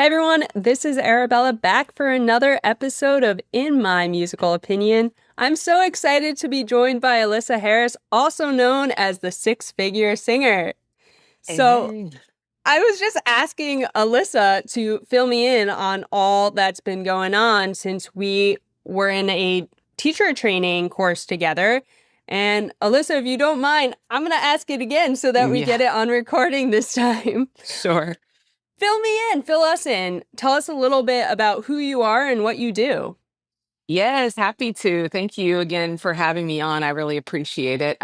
Hey everyone, this is Arabella back for another episode of In My Musical Opinion. I'm so excited to be joined by Alyssa Harris, also known as the Six Figure Singer. So, Hey. I was just asking Alyssa to fill me in on all that's been going on since we were in a teacher training course together. And Alyssa, if you don't mind, I'm going to ask it again so that we Yeah, get it on recording this time. sure. Fill me in, fill us in. Tell us a little bit about who you are and what you do. Yes, happy to. Thank you again for having me on. I really appreciate it.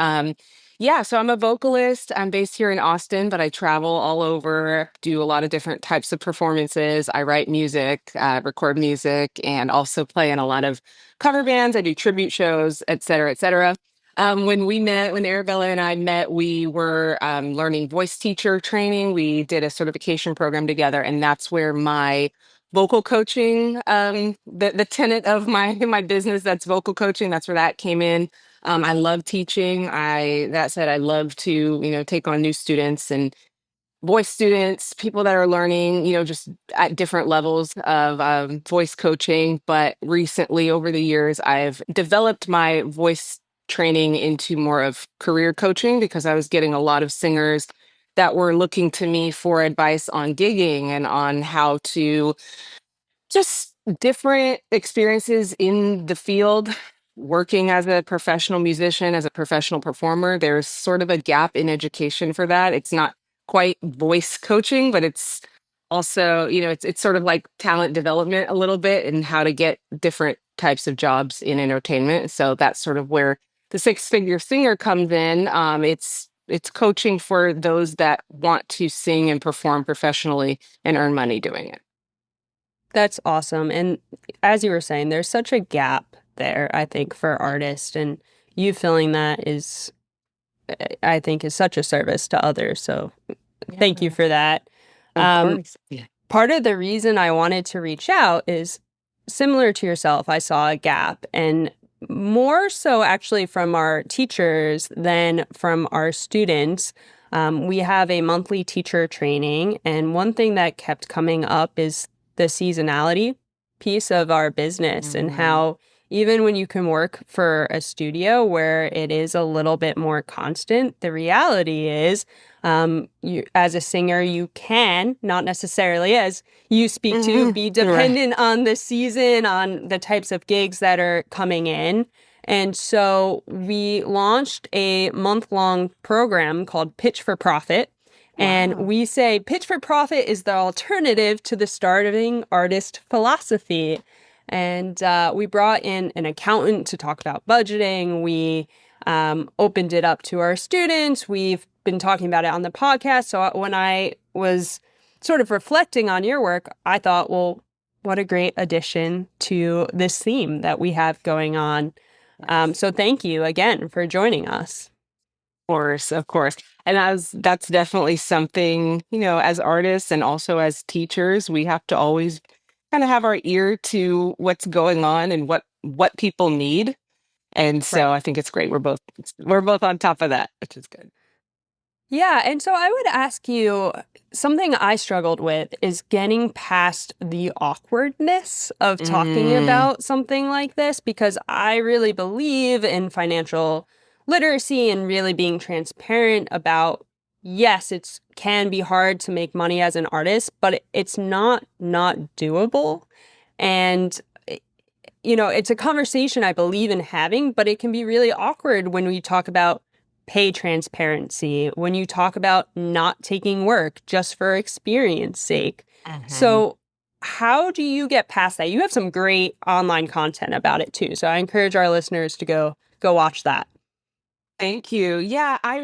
Yeah, so I'm a vocalist. I'm based here in Austin, but I travel all over, do a lot of different types of performances. I write music, record music, and also play in a lot of cover bands. I do tribute shows, et cetera, et cetera. When Arabella and I met, we were learning voice teacher training. We did a certification program together, and that's where my vocal coaching, the tenet of my business, that's vocal coaching. That's where that came in. I love teaching. That said, I love to, take on new students and voice students, people that are learning, just at different levels of voice coaching. But recently, over the years, I've developed my voice training into more of career coaching because I was getting a lot of singers that were looking to me for advice on gigging and on how to just different experiences in the field. Working as a professional musician, as a professional performer, there's sort of a gap in education for that. It's not quite voice coaching, but it's also, it's sort of like talent development a little bit and how to get different types of jobs in entertainment. So that's sort of where the Six Figure Singer comes in. It's coaching for those that want to sing and perform professionally and earn money doing it. That's awesome. And as you were saying, there's such a gap there, I think, for artists. And you filling that is, I think, is such a service to others. So thank you Yeah. for that. Of Um, course. Yeah. Part of the reason I wanted to reach out is similar to yourself. I saw a gap, and more so actually from our teachers than from our students. We have a monthly teacher training, and one thing that kept coming up is the seasonality piece of our business and Mhm. how even when you can work for a studio where it is a little bit more constant, the reality is you, as a singer, you can, not necessarily as you speak to, Mhm. be Right. dependent on the season, on the types of gigs that are coming in. And so we launched a month-long program called Pitch for Profit. And Wow. we say Pitch for Profit is the alternative to the starving artist philosophy. And we brought in an accountant to talk about budgeting. We opened it up to our students. We've been talking about it on the podcast. So when I was sort of reflecting on your work, I thought, well, what a great addition to this theme that we have going on. Yes. So thank you again for joining us. Of course, of course. And as that's definitely something, as artists and also as teachers, we have to always kind of have our ear to what's going on and what people need. And Right. so I think it's great. We're both on top of that, which is good. Yeah, and so I would ask you something I struggled with is getting past the awkwardness of talking Mm, about something like this because I really believe in financial literacy and really being transparent about yes, it's can be hard to make money as an artist, but it's not doable. And it's a conversation I believe in having, but it can be really awkward when we talk about pay transparency, when you talk about not taking work just for experience sake. mhm. So, how do you get past that? You have some great online content about it too. So, I encourage our listeners to go watch that. Thank you. Yeah, I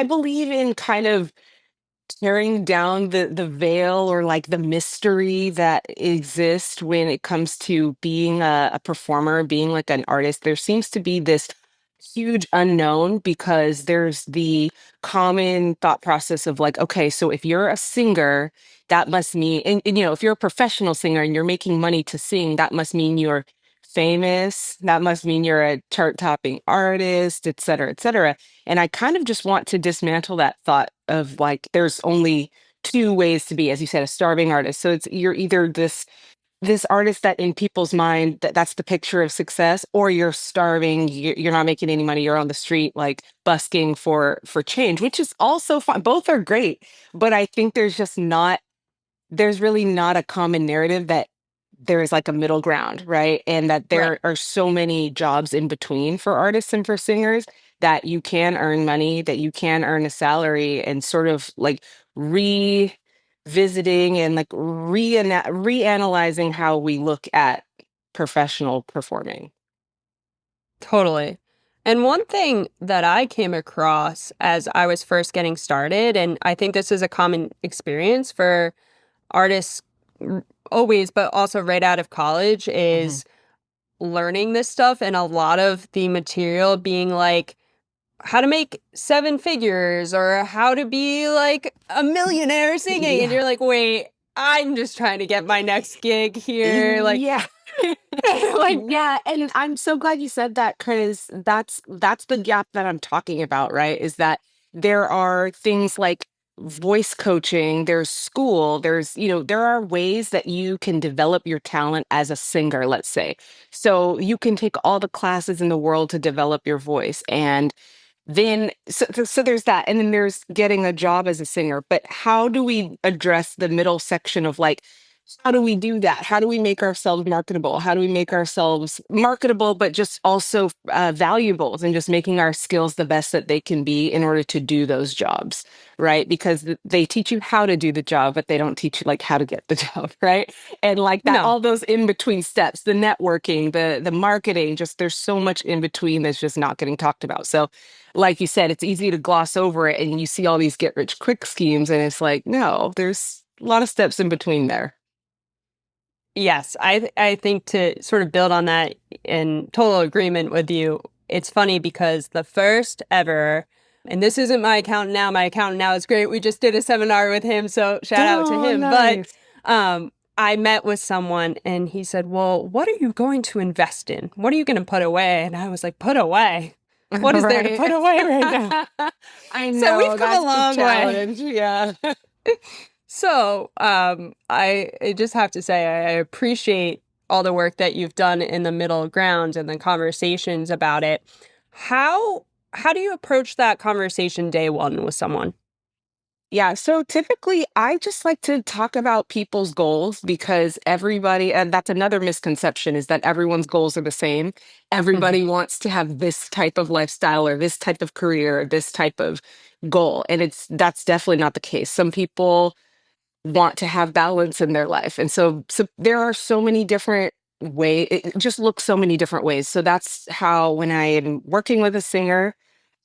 believe in kind of tearing down the veil or like the mystery that exists when it comes to being a performer, being like an artist. There seems to be this huge unknown because there's the common thought process of like, okay, so if you're a singer, that must mean, and if you're a professional singer and you're making money to sing, that must mean you're famous. That must mean you're a chart topping artist, et cetera, et cetera. And I kind of just want to dismantle that thought of like there's only two ways to be, as you said, a starving artist. So it's you're either this artist that in people's mind that's the picture of success, or you're starving, you're not making any money, you're on the street like busking for change, which is also fine. Both are great, but I think there's really not a common narrative that there is like a middle ground, right? And that Right. there are so many jobs in between for artists and for singers that you can earn money, that you can earn a salary, and sort of like revisiting and like reanalyzing how we look at professional performing. Totally. And one thing that I came across as I was first getting started, and I think this is a common experience for artists always, but also right out of college, Mhm. is learning this stuff and a lot of the material being like how to make seven figures or how to be like a millionaire singing. And Yeah. you're like, wait, I'm just trying to get my next gig here. Like, Yeah. like, Yeah, and I'm so glad you said that, because that's the gap that I'm talking about, right? Is that there are things like voice coaching, there's school, there are ways that you can develop your talent as a singer, let's say. So you can take all the classes in the world to develop your voice. And then so there's that, and then there's getting a job as a singer. But how do we address the middle section of like, how do we do that? How do we make ourselves marketable? How do we make ourselves marketable, but just also valuable, and just making our skills the best that they can be in order to do those jobs, right? Because they teach you how to do the job, but they don't teach you like how to get the job, right? And like that, no. all those in between steps, the networking, the marketing, just there's so much in between that's just not getting talked about. So, like you said, it's easy to gloss over it, and you see all these get rich quick schemes, and it's like, no, there's a lot of steps in between there. Yes, I think to sort of build on that in total agreement with you, it's funny because the first ever, and this isn't my accountant now. My accountant now is great. We just did a seminar with him, so shout out to Oh, him. But nice. um, I met with someone and he said, "Well, what are you going to invest in? What are you going to put away?" And I was like, "Put away? What is there to Right. put away right now?" I So we've know, come a that's the long way. challenge. Yeah. So, I just have to say I appreciate all the work that you've done in the middle ground and the conversations about it. How how do you approach that conversation day one with someone? Yeah, so typically I just like to talk about people's goals, because everybody, and that's another misconception, is that everyone's goals are the same. Mhm. Everybody wants to have this type of lifestyle or this type of career or this type of goal. And that's definitely not the case. Some people want to have balance in their life. And so there are so many different ways, it just looks so many different ways. So that's how, when I am working with a singer,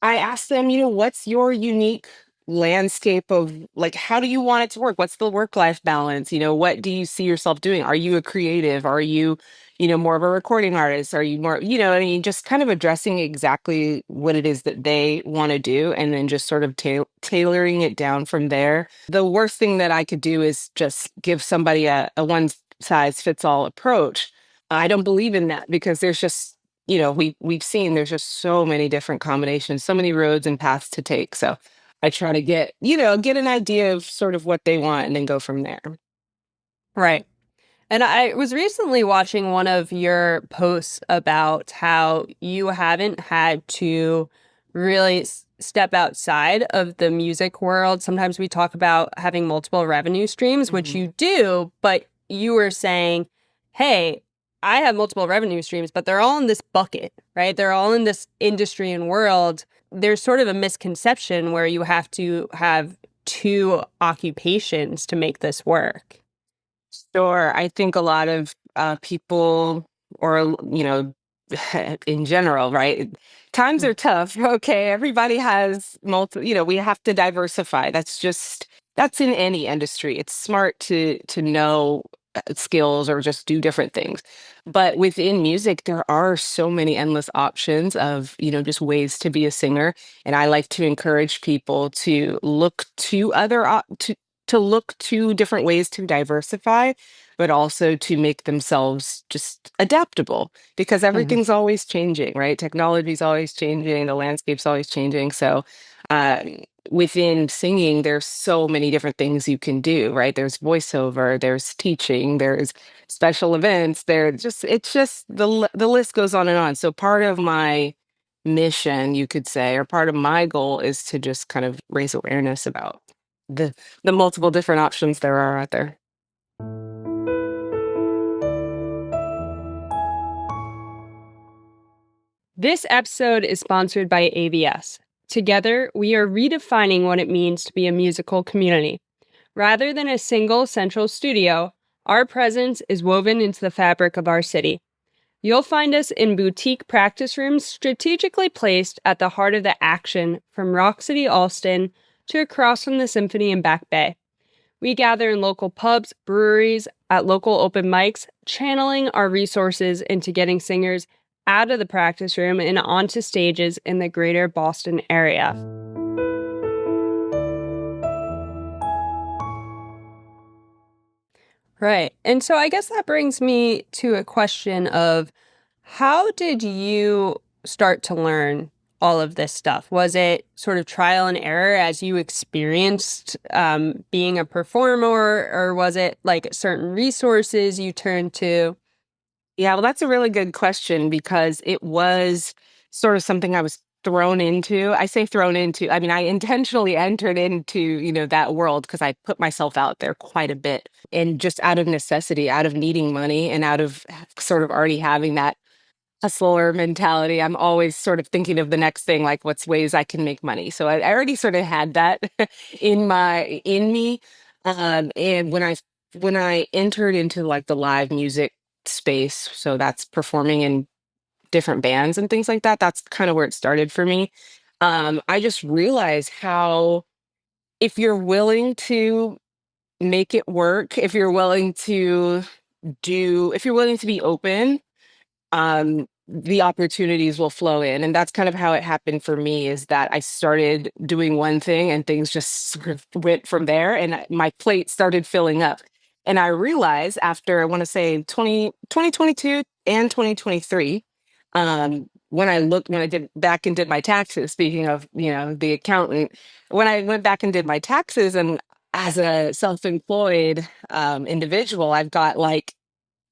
I ask them, what's your unique landscape of, like, how do you want it to work? What's the work life balance? What do you see yourself doing? Are you a creative? Are you, more of a recording artist? Are you more, I mean, just kind of addressing exactly what it is that they want to do, and then just sort of tailoring it down from there. The worst thing that I could do is just give somebody a one size fits all approach. I don't believe in that, because there's just, we've seen there's just so many different combinations, so many roads and paths to take. So I try to get an idea of sort of what they want, and then go from there. Right. And I was recently watching one of your posts about how you haven't had to really step outside of the music world. Sometimes we talk about having multiple revenue streams, which Mhm. you do, but you were saying, hey, I have multiple revenue streams, but they're all in this bucket, right? They're all in this industry and world. There's sort of a misconception where you have to have two occupations to make this work. Sure. I think a lot of people, or, in general, right? Times are tough. Okay. Everybody has we have to diversify. That's in any industry. It's smart to know skills, or just do different things. But within music, there are so many endless options of, just ways to be a singer. And I like to encourage people to look to to look to different ways to diversify, but also to make themselves just adaptable, because Mhm. everything's always changing, right? Technology's always changing, the landscape's always changing. So, um, within singing, there's so many different things you can do, right? There's voiceover, there's teaching, there's special events, it's just the list goes on and on. So part of my mission, you could say, or part of my goal is to just kind of raise awareness about the the multiple different options there are out there. This episode is sponsored by AVS. Together, we are redefining what it means to be a musical community. Rather than a single central studio, our presence is woven into the fabric of our city. You'll find us in boutique practice rooms strategically placed at the heart of the action from Rock City Alston to across from the Symphony in Back Bay. We gather in local pubs, breweries, at local open mics, channeling our resources into getting singers out of the practice room and onto stages in the greater Boston area. Right. And so I guess that brings me to a question of how did you start to learn all of this stuff? Was it sort of trial and error as you experienced being a performer, or was it like certain resources you turned to? Yeah, well, that's a really good question because it was sort of something I was thrown into. I say thrown into, I mean, I intentionally entered into, that world because I put myself out there quite a bit and just out of necessity, out of needing money and out of sort of already having that hustler mentality. I'm always sort of thinking of the next thing, like what's ways I can make money. So I already sort of had that in me. And when I entered into like the live music space, so that's performing in different bands and things like that, that's kind of where it started for me. I just realized how if you're willing to make it work, if you're willing to be open, the opportunities will flow in. And that's kind of how it happened for me is that I started doing one thing and things just sort of went from there and my plate started filling up. And I realized after I want to say 2022 and 2023, when I did back and did my taxes, speaking of, the accountant, when I went back and did my taxes and as a self-employed individual, I've got like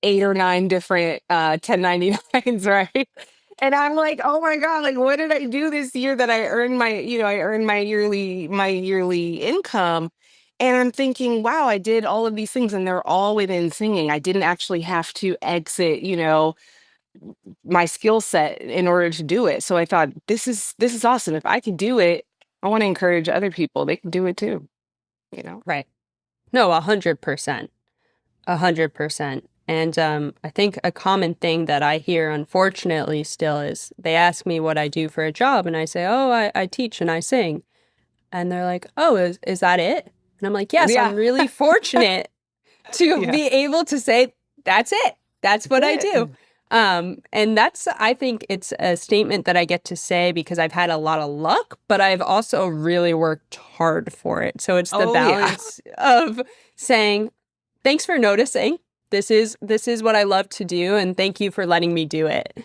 8 or 9 different, 1099s, right? And I'm like, "Oh my god, like, what did I do this year that I earned my yearly income?" And I'm thinking, "Wow, I did all of these things, and they're all within singing. I didn't actually have to exit, my skill set in order to do it." So I thought, "This is awesome. If I can do it, I wanna encourage other people. They can do it too," you know? Right. No, 100%. 100%. And I think a common thing that I hear, unfortunately, still is they ask me what I do for a job, and I say, oh, I teach and I sing. And they're like, oh, is that it? And I'm like, yes, I'm Yeah. really fortunate to Yeah. be able to say, that's it. That's what I That's do. it. And I think it's a statement that I get to say because I've had a lot of luck, but I've also really worked hard for it. So it's the Oh, yeah. balance of saying, thanks for noticing. This is what I love to do, and thank you for letting me do it.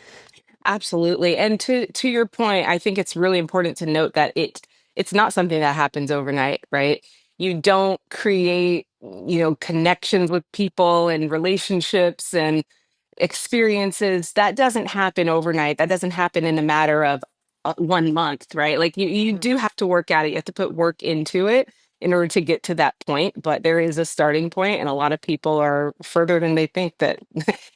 Absolutely. And to your point, I think it's really important to note that it's not something that happens overnight, right? You don't create, connections with people and relationships and experiences. That doesn't happen overnight. That doesn't happen in a matter of 1 month, right? Like you Mhm. do have to work at it. You have to put work into it in order to get to that point. But there is a starting point, and a lot of people are further than they think that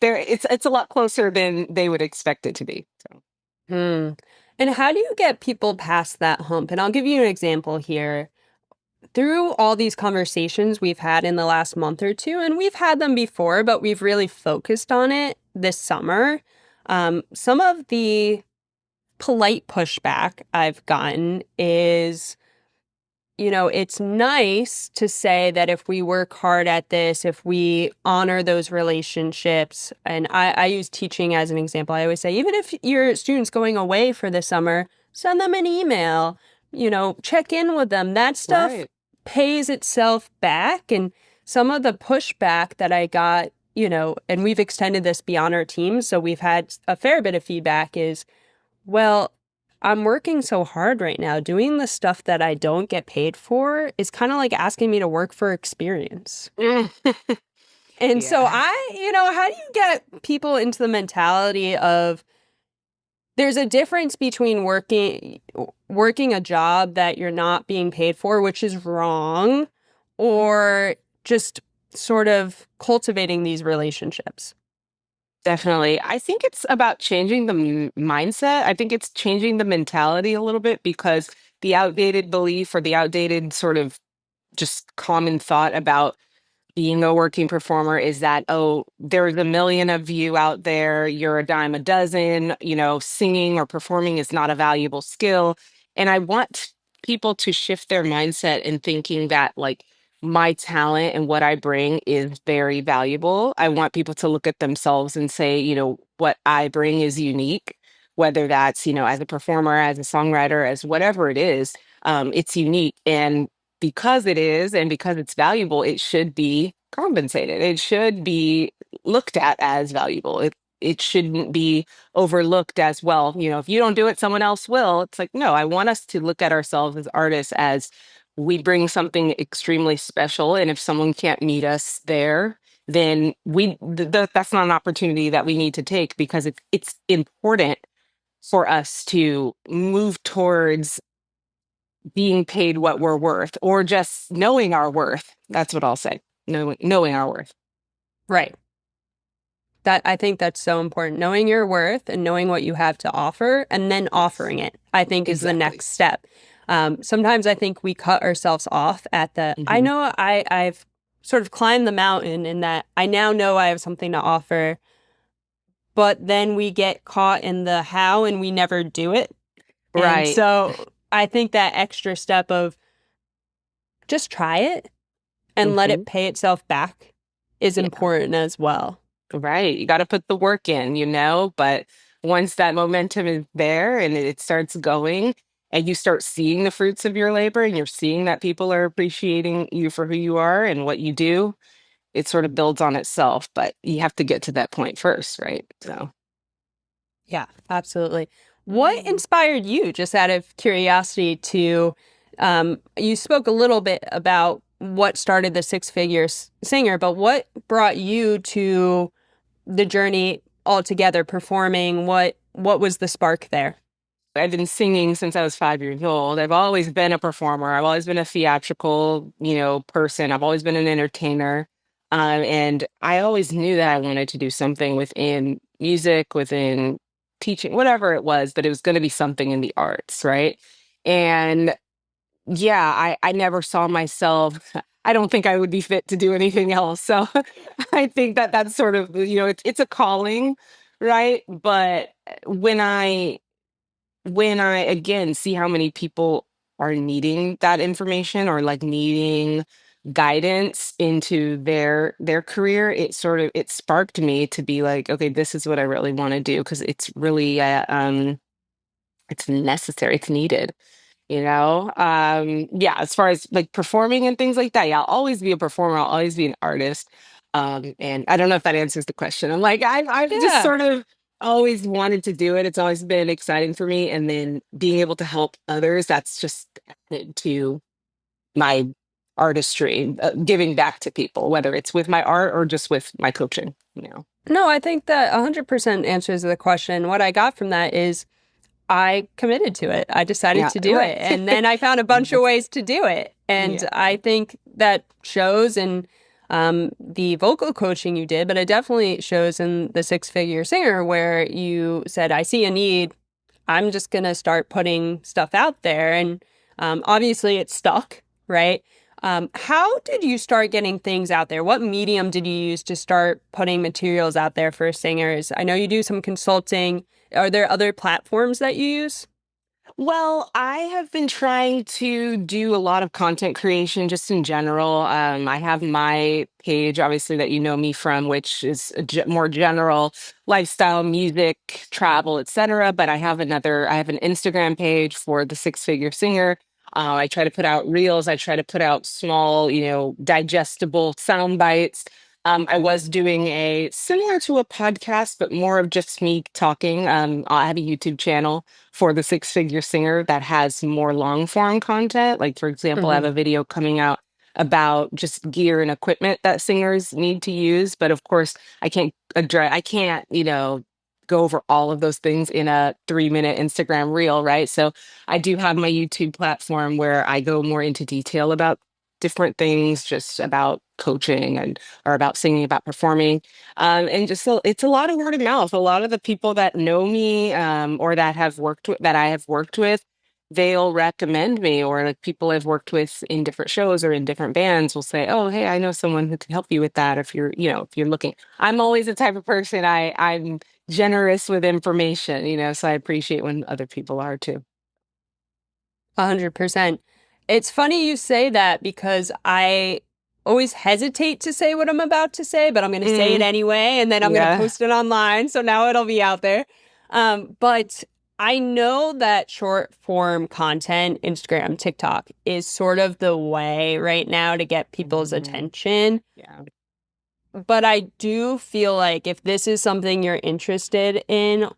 it's a lot closer than they would expect it to be. So Hmm. And how do you get people past that hump? And I'll give you an example here. Through all these conversations we've had in the last month or two, and we've had them before, but we've really focused on it this summer. Some of the polite pushback I've gotten is, it's nice to say that if we work hard at this, if we honor those relationships, and I use teaching as an example. I always say, even if your student's going away for the summer, send them an email, check in with them. That stuff right. pays itself back. And some of the pushback that I got, and we've extended this beyond our team, so we've had a fair bit of feedback is, well, I'm working so hard right now. Doing the stuff that I don't get paid for is kind of like asking me to work for experience. Mm. And so Yeah. how do you get people into the mentality of there's a difference between working a job that you're not being paid for, which is wrong, or just sort of cultivating these relationships. Definitely. I think it's about changing the mindset. I think it's changing the mentality a little bit because the outdated belief or the outdated sort of just common thought about being a working performer is that, oh, there's a million of you out there, you're a dime a dozen, singing or performing is not a valuable skill. And I want people to shift their mindset in thinking that, like, my talent and what I bring is very valuable. I want people to look at themselves and say, what I bring is unique, whether that's, as a performer, as a songwriter, as whatever it is, it's unique. And because it is and because it's valuable, it should be compensated. It should be looked at as valuable. It shouldn't be overlooked as, well, if you don't do it, someone else will. It's like, no, I want us to look at ourselves as artists as we bring something extremely special. And if someone can't meet us there, then that's not an opportunity that we need to take because it's important for us to move towards being paid what we're worth or just knowing our worth. That's what I'll say. Knowing our worth. Right. That I think that's so important. Knowing your worth and knowing what you have to offer and then Yes. offering it, I think is the Exactly. next step. Sometimes I think we cut ourselves off at I Hmm. know I've sort of climbed the mountain in that I now know I have something to offer, but then we get caught in the how and we never do it. And Right. so I think that extra step of just try it and let Hmm. it pay itself back is Yeah. important as well. Right. You got to put the work in, but once that momentum is there and it starts going and you start seeing the fruits of your labor and you're seeing that people are appreciating you for who you are and what you do, it sort of builds on itself. But you have to get to that point first, right? So. Yeah, absolutely. What inspired you, just out of curiosity, you spoke a little bit about what started the Six Figures Singer, but what brought you to the journey altogether, performing? What was the spark there? I've been singing since I was 5 years old. I've always been a performer. I've always been a theatrical, person. I've always been an entertainer. And I always knew that I wanted to do something within music, within teaching, whatever it was, but it was going to be something in the arts, right? And yeah, I never saw myself. I don't think I would be fit to do anything else. So I think that that's sort of, it's a calling, right? But when I when I again see how many people are needing that information or like needing guidance into their career, it sparked me to be like, okay, this is what I really want to do because it's really it's necessary, it's needed. Yeah, as far as like performing and things like that, yeah, I'll always be a performer, I'll always be an artist. And I don't know if that answers the question. I'm like, I've just Yeah. sort of always wanted to do it. It's always been exciting for me. And then being able to help others, that's just added to my artistry, giving back to people, whether it's with my art or just with my coaching. No, I think that 100% answers the question. What I got from that is I committed to it. I decided Yeah, to do right. it. And then I found a bunch of That's it. ways to do it. And Yeah. I think that shows in the vocal coaching you did, but it definitely shows in the Six Figure Singer where you said, I see a need. I'm just going to start putting stuff out there. And obviously it's stuck, right? How did you start getting things out there? What medium did you use to start putting materials out there for singers? I know you do some consulting. Are there other platforms that you use? Well, I have been trying to do a lot of content creation just in general. I have my page, obviously, that you know me from, which is a more general lifestyle, music, travel, etc. But I have an Instagram page for the Six Figure Singer. I try to put out reels. I try to put out small, digestible sound bites I was doing a similar to a podcast, but more of just me talking. I have a YouTube channel for the Six Figure Singer that has more long form content. Like, for example, I have Hmm. a video coming out about just gear and equipment that singers need to use. But of course, I can't, go over all of those things in a 3 minute Instagram reel, right? So I do have my YouTube platform where I go more into detail about different things, just about coaching and or about singing, about performing. And just so it's a lot of word of mouth. A lot of the people that know me or that I have worked with, they'll recommend me, or like people I've worked with in different shows or in different bands will say, "Oh, hey, I know someone who can help you with that if you're, if you're looking." I'm always the type of person I'm generous with information, so I appreciate when other people are too. 100%. It's funny you say that because I always hesitate to say what I'm about to say, but I'm going to say it Mm, anyway, and then I'm going to yeah. post it online. So now it'll be out there. But I know that short form content, Instagram, TikTok, is sort of the way right now to get people's Mhm. attention. Yeah. But I do feel like if this is something you're interested in,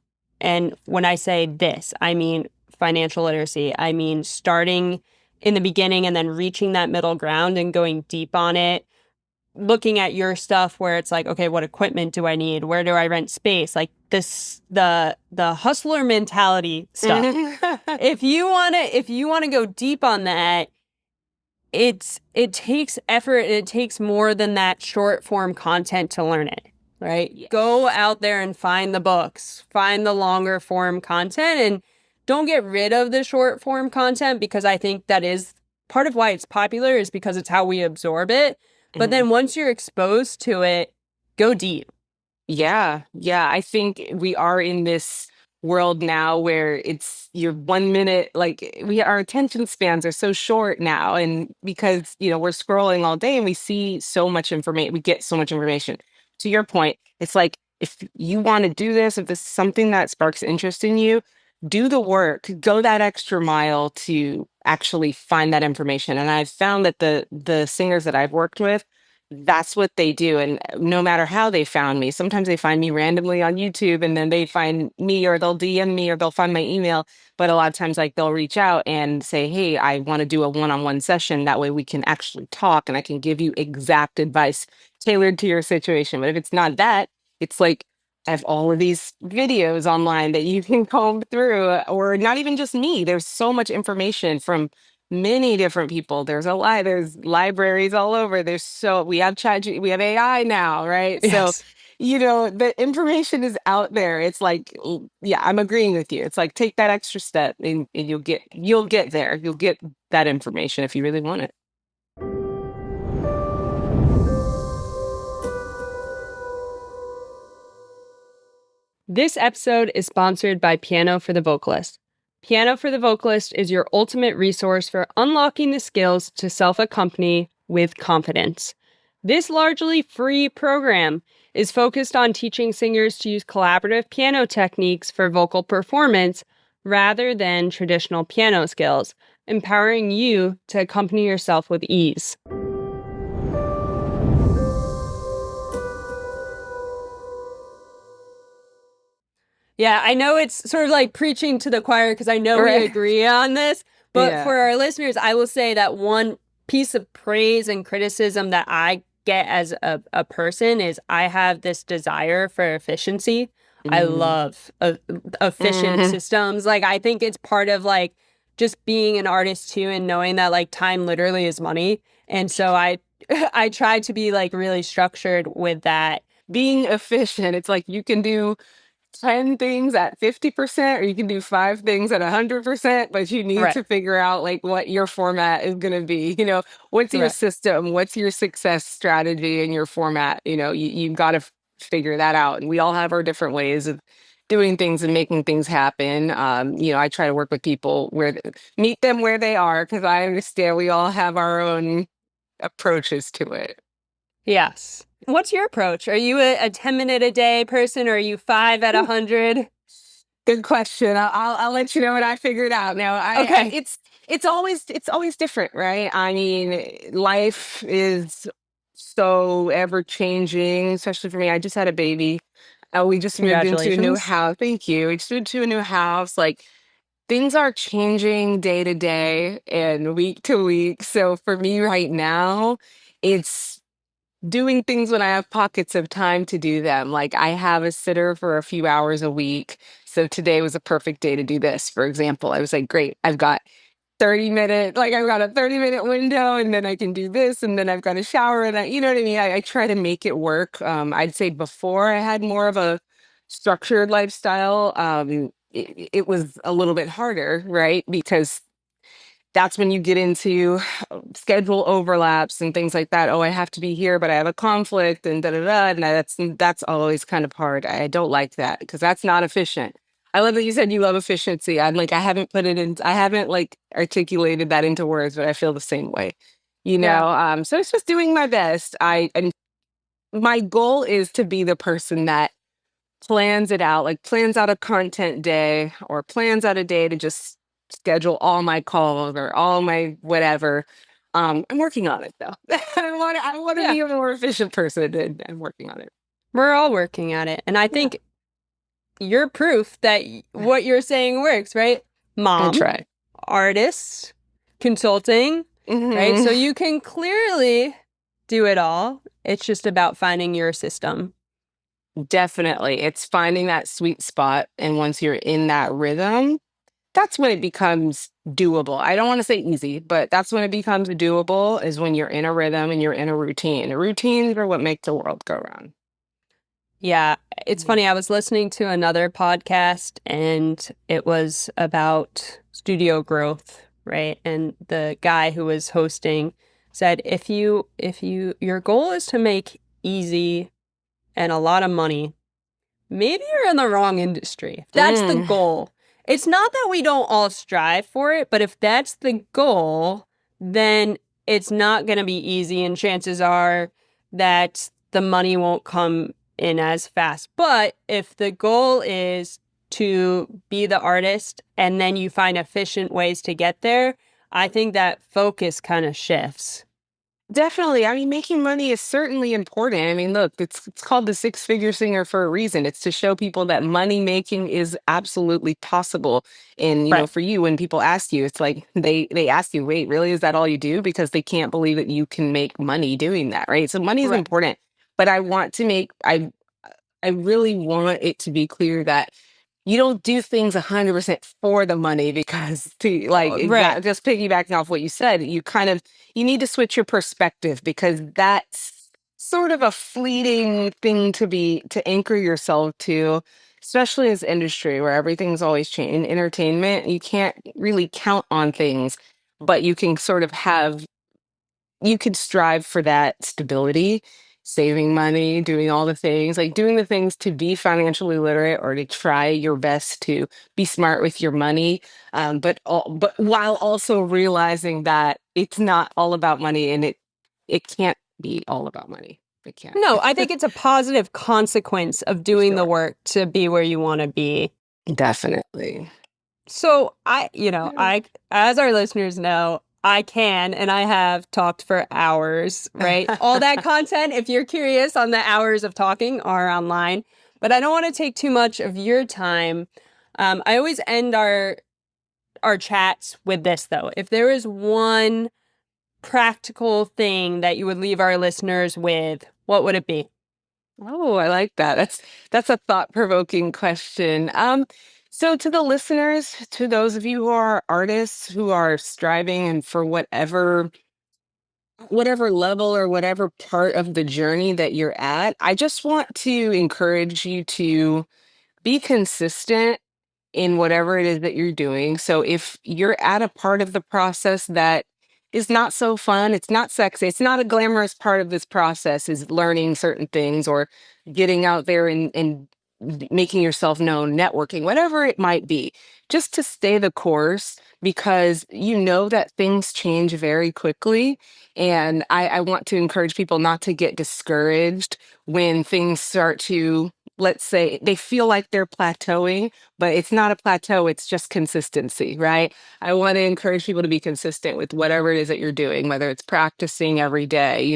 and when I say this, I mean financial literacy, I mean starting in the beginning and then reaching that middle ground and going deep on it, looking at your stuff where it's like, okay, what equipment do I need? Where do I rent space? Like this, the hustler mentality stuff. If you want to go deep on that, it takes effort and it takes more than that short form content to learn it, right? Go Yes. out there and find the books, find the longer form content, and don't get rid of the short form content, because I think that is part of why it's popular, is because it's how we absorb it. But Mhm. then once you're exposed to it, go deep. Yeah, yeah. I think we are in this world now where it's your 1 minute, like our attention spans are so short now. And because, we're scrolling all day and we see so much information, we get so much information. To your point, it's like if you want to do this, if this is something that sparks interest in you, do the work, go that extra mile to actually find that information. And I've found that the singers that I've worked with, that's what they do. And no matter how they found me, sometimes they find me randomly on YouTube and then they find me, or they'll DM me, or they'll find my email. But a lot of times, like, they'll reach out and say, "Hey, I want to do a one-on-one session. That way we can actually talk and I can give you exact advice tailored to your situation." But if it's not that, it's like I have all of these videos online that you can comb through, or not even just me. There's so much information from many different people. There's libraries all over. We have we have AI now, right? So, Yes. the information is out there. It's like, yeah, I'm agreeing with you. It's like take that extra step and you'll get there. You'll get that information if you really want it. This episode is sponsored by Piano for the Vocalist. Piano for the Vocalist is your ultimate resource for unlocking the skills to self accompany with confidence. This largely free program is focused on teaching singers to use collaborative piano techniques for vocal performance rather than traditional piano skills, empowering you to accompany yourself with ease. Yeah, I know it's sort of like preaching to the choir because I know we Right. agree on this. But Yeah. for our listeners, I will say that one piece of praise and criticism that I get as a person is I have this desire for efficiency. I Mhm. love efficient Mhm. systems. Like, I think it's part of like just being an artist too, and knowing that like time literally is money. And so I try to be like really structured with that. Being efficient, it's like you can do 10 things at 50%, or you can do 5 things at 100%, but you need Right. to figure out like what your format is going to be. What's your Right. system? What's your success strategy and your format? You've got to figure that out. And we all have our different ways of doing things and making things happen. I try to work with people meet them where they are, because I understand we all have our own approaches to it. Yes. What's your approach? Are you a 10-minute a day person, or are you five at 100? Good question. I'll let you know what I figured out. Now, I Okay. it's always different, right? I mean, life is so ever changing, especially for me. I just had a baby. We just moved into a new Congratulations. house. Thank you. We just moved to a new house. Like things are changing day to day and week to week. So for me right now, it's doing things when I have pockets of time to do them. Like I have a sitter for a few hours a week. So today was a perfect day to do this. For example, I was like, great, I've got a 30-minute window and then I can do this and then I've got a shower and you know what I mean? I try to make it work. I'd say before I had more of a structured lifestyle, it was a little bit harder, right? Because that's when you get into schedule overlaps and things like that. Oh, I have to be here, but I have a conflict and da da da. And that's always kind of hard. I don't like that because that's not efficient. I love that you said you love efficiency. I haven't put it in, I haven't like articulated that into words, but I feel the same way. Yeah. So it's just doing my best. And my goal is to be the person that plans it out, like plans out a content day or plans out a day to just schedule all my calls or all my whatever. I'm working on it though. I want to Yeah. be a more efficient person and I'm working on it. We're all working at it. And I Yeah. think you're proof that what you're saying works, right? I Mom, try. artist, consulting, right? Hmm. So you can clearly do it all. It's just about finding your system. Definitely. It's finding that sweet spot. And once you're in that rhythm, that's when it becomes doable. I don't want to say easy, but that's when it becomes doable is when you're in a rhythm and you're in a routine. The routines are what make the world go round. Yeah, it's Mhm. funny. I was listening to another podcast and it was about studio growth, right? And the guy who was hosting said your goal is to make easy and a lot of money, maybe you're in the wrong industry. If that's the Mm, goal. It's not that we don't all strive for it, but if that's the goal, then it's not going to be easy. And chances are that the money won't come in as fast. But if the goal is to be the artist and then you find efficient ways to get there, I think that focus kind of shifts. definitely. I mean, making money is certainly important. I mean, look, it's called the six-figure singer for a reason. It's to show people that money making is absolutely possible. And Right. for you, when people ask you, it's like they ask you, "Wait, really? Is that all you do?" Because they can't believe that you can make money doing that, right? So money is Right. important. But I really want it to be clear that you don't do things 100% for the money because to like Right. just piggybacking off what you said, you need to switch your perspective because that's sort of a fleeting thing to anchor yourself to, especially as industry where everything's always changing. In entertainment, you can't really count on things, but you can sort of have you could strive for that stability, saving money, doing all the things, like doing the things to be financially literate or to try your best to be smart with your money. But while also realizing that it's not all about money and it can't be all about money. It can't. No, I think it's a positive consequence of doing the Sure. work to be where you want to be. Definitely. So as our listeners know, I can and I have talked for hours, right? All that content, if you're curious on the hours of talking, are online. But I don't want to take too much of your time. I always end our chats with this though. If there is one practical thing that you would leave our listeners with, what would it be? Oh, I like that. That's a thought-provoking question. So to the listeners, to those of you who are artists who are striving and for whatever level or whatever part of the journey that you're at, I just want to encourage you to be consistent in whatever it is that you're doing. So if you're at a part of the process that is not so fun, it's not sexy, it's not a glamorous part of this process is learning certain things or getting out there and making yourself known, networking, whatever it might be, just to stay the course because you know that things change very quickly. And I want to encourage people not to get discouraged when things start to let's say they feel like they're plateauing, but it's not a plateau, it's just consistency, right? I want to encourage people to be consistent with whatever it is that you're doing, whether it's practicing every day,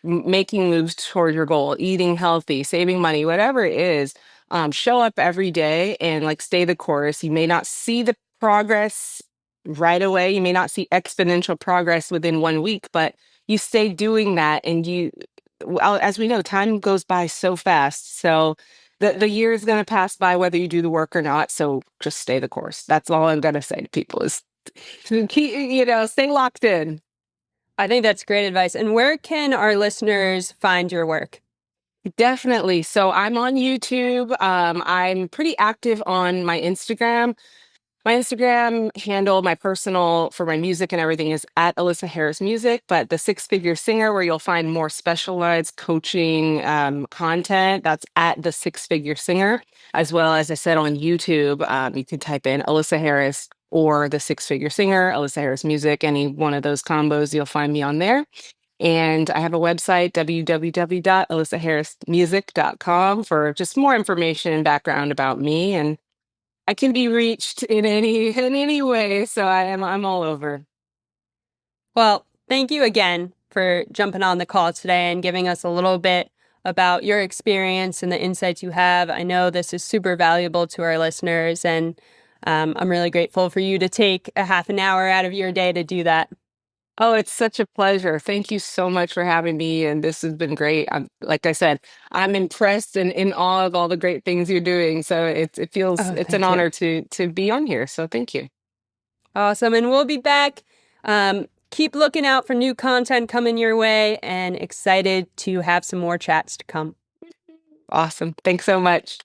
making moves toward your goal, eating healthy, saving money, whatever it is. Show up every day and like stay the course. You may not see the progress right away. You may not see exponential progress within 1 week, but you stay doing that and well, as we know, time goes by so fast. So the year is going to pass by whether you do the work or not. So just stay the course. That's all I'm going to say to people is to keep, stay locked in. I think that's great advice. And where can our listeners find your work? Definitely. So I'm on YouTube. I'm pretty active on my Instagram. My Instagram handle, my personal for my music and everything is at Alyssa Harris Music, but the Six Figure Singer, where you'll find more specialized coaching content, that's at the Six Figure Singer, as well as I said on YouTube. You could type in Alyssa Harris or the Six Figure Singer, Alyssa Harris Music, any one of those combos, you'll find me on there. And I have a website, www.alyssaharrismusic.com, for just more information and background about me. And I can be reached in any way, so I'm all over. Well, thank you again for jumping on the call today and giving us a little bit about your experience and the insights you have. I know this is super valuable to our listeners, and I'm really grateful for you to take a half an hour out of your day to do that. Oh, it's such a pleasure. Thank you so much for having me, and this has been great. Like I said, I'm impressed and in awe of all the great things you're doing. So Oh, it's an thank you. honor to be on here. So thank you. Awesome. And we'll be back. Keep looking out for new content coming your way and excited to have some more chats to come. Awesome. Thanks so much.